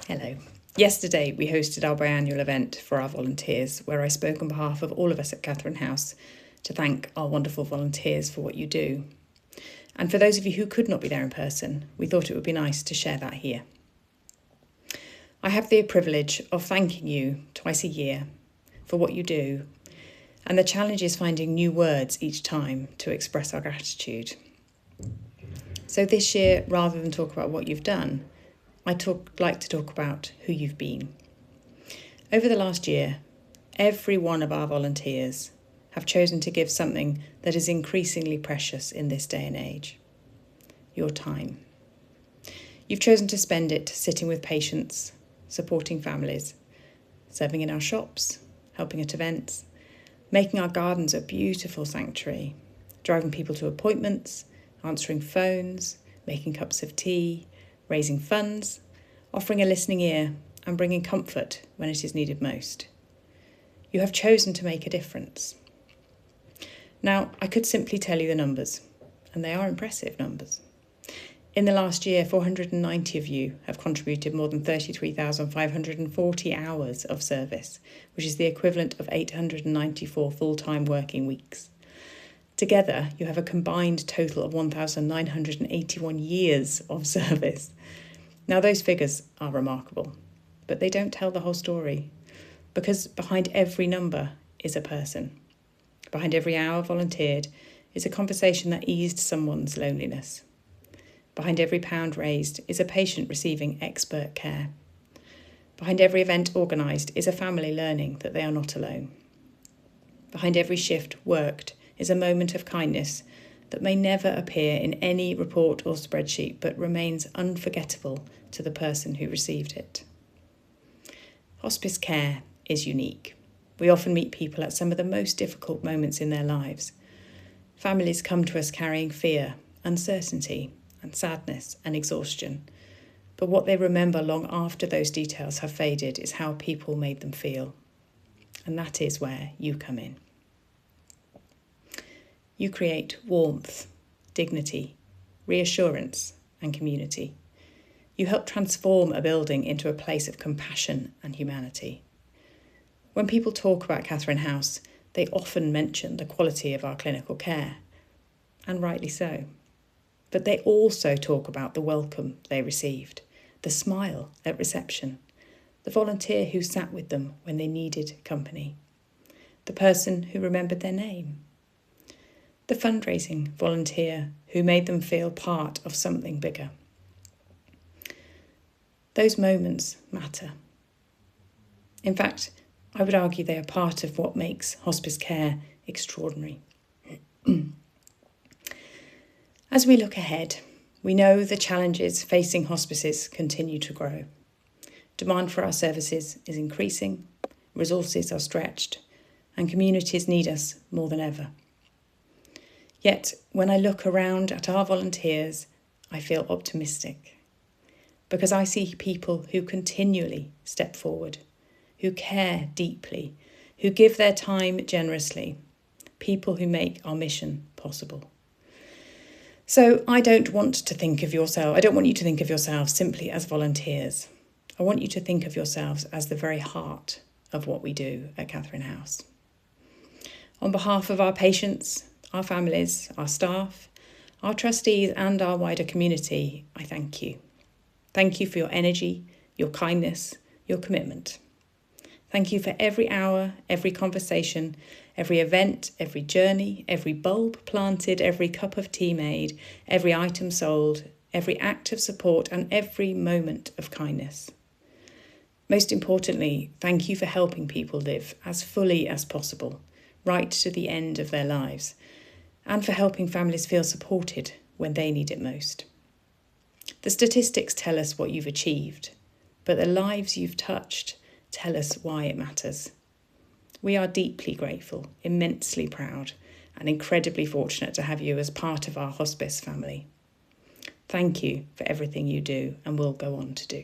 Hello. Yesterday we hosted our biannual event for our volunteers, where I spoke on behalf of all of us at Katharine House to thank our wonderful volunteers for what you do. And for those of you who could not be there in person, we thought it would be nice to share that here. I have the privilege of thanking you twice a year for what you do, and the challenge is finding new words each time to express our gratitude. So this year, rather than talk about what you've done, I'd like to talk about who you've been. Over the last year, every one of our volunteers have chosen to give something that is increasingly precious in this day and age: your time. You've chosen to spend it sitting with patients, supporting families, serving in our shops, helping at events, making our gardens a beautiful sanctuary, driving people to appointments, answering phones, making cups of tea, raising funds, offering a listening ear, and bringing comfort when it is needed most. You have chosen to make a difference. Now, I could simply tell you the numbers, and they are impressive numbers. In the last year, 490 of you have contributed more than 33,540 hours of service, which is the equivalent of 894 full-time working weeks. Together, you have a combined total of 1,981 years of service. Now, those figures are remarkable, but they don't tell the whole story, because behind every number is a person. Behind every hour volunteered is a conversation that eased someone's loneliness. Behind every pound raised is a patient receiving expert care. Behind every event organised is a family learning that they are not alone. Behind every shift worked is a moment of kindness that may never appear in any report or spreadsheet, but remains unforgettable to the person who received it. Hospice care is unique. We often meet people at some of the most difficult moments in their lives. Families come to us carrying fear, uncertainty, and sadness and exhaustion. But what they remember long after those details have faded is how people made them feel. And that is where you come in. You create warmth, dignity, reassurance, and community. You help transform a building into a place of compassion and humanity. When people talk about Katharine House, they often mention the quality of our clinical care, and rightly so. But they also talk about the welcome they received, the smile at reception, the volunteer who sat with them when they needed company, the person who remembered their name, the fundraising volunteer who made them feel part of something bigger. Those moments matter. In fact, I would argue they are part of what makes hospice care extraordinary. As we look ahead, we know the challenges facing hospices continue to grow. Demand for our services is increasing, resources are stretched, and communities need us more than ever. Yet, when I look around at our volunteers, I feel optimistic, because I see people who continually step forward, who care deeply, who give their time generously, people who make our mission possible. So I don't want you to think of yourselves simply as volunteers. I want you to think of yourselves as the very heart of what we do at Katharine House. On behalf of our patients, our families, our staff, our trustees, and our wider community, I thank you. Thank you for your energy, your kindness, your commitment. Thank you for every hour, every conversation, every event, every journey, every bulb planted, every cup of tea made, every item sold, every act of support, and every moment of kindness. Most importantly, thank you for helping people live as fully as possible, right to the end of their lives, and for helping families feel supported when they need it most. The statistics tell us what you've achieved, but the lives you've touched tell us why it matters. We are deeply grateful, immensely proud, and incredibly fortunate to have you as part of our hospice family. Thank you for everything you do and will go on to do.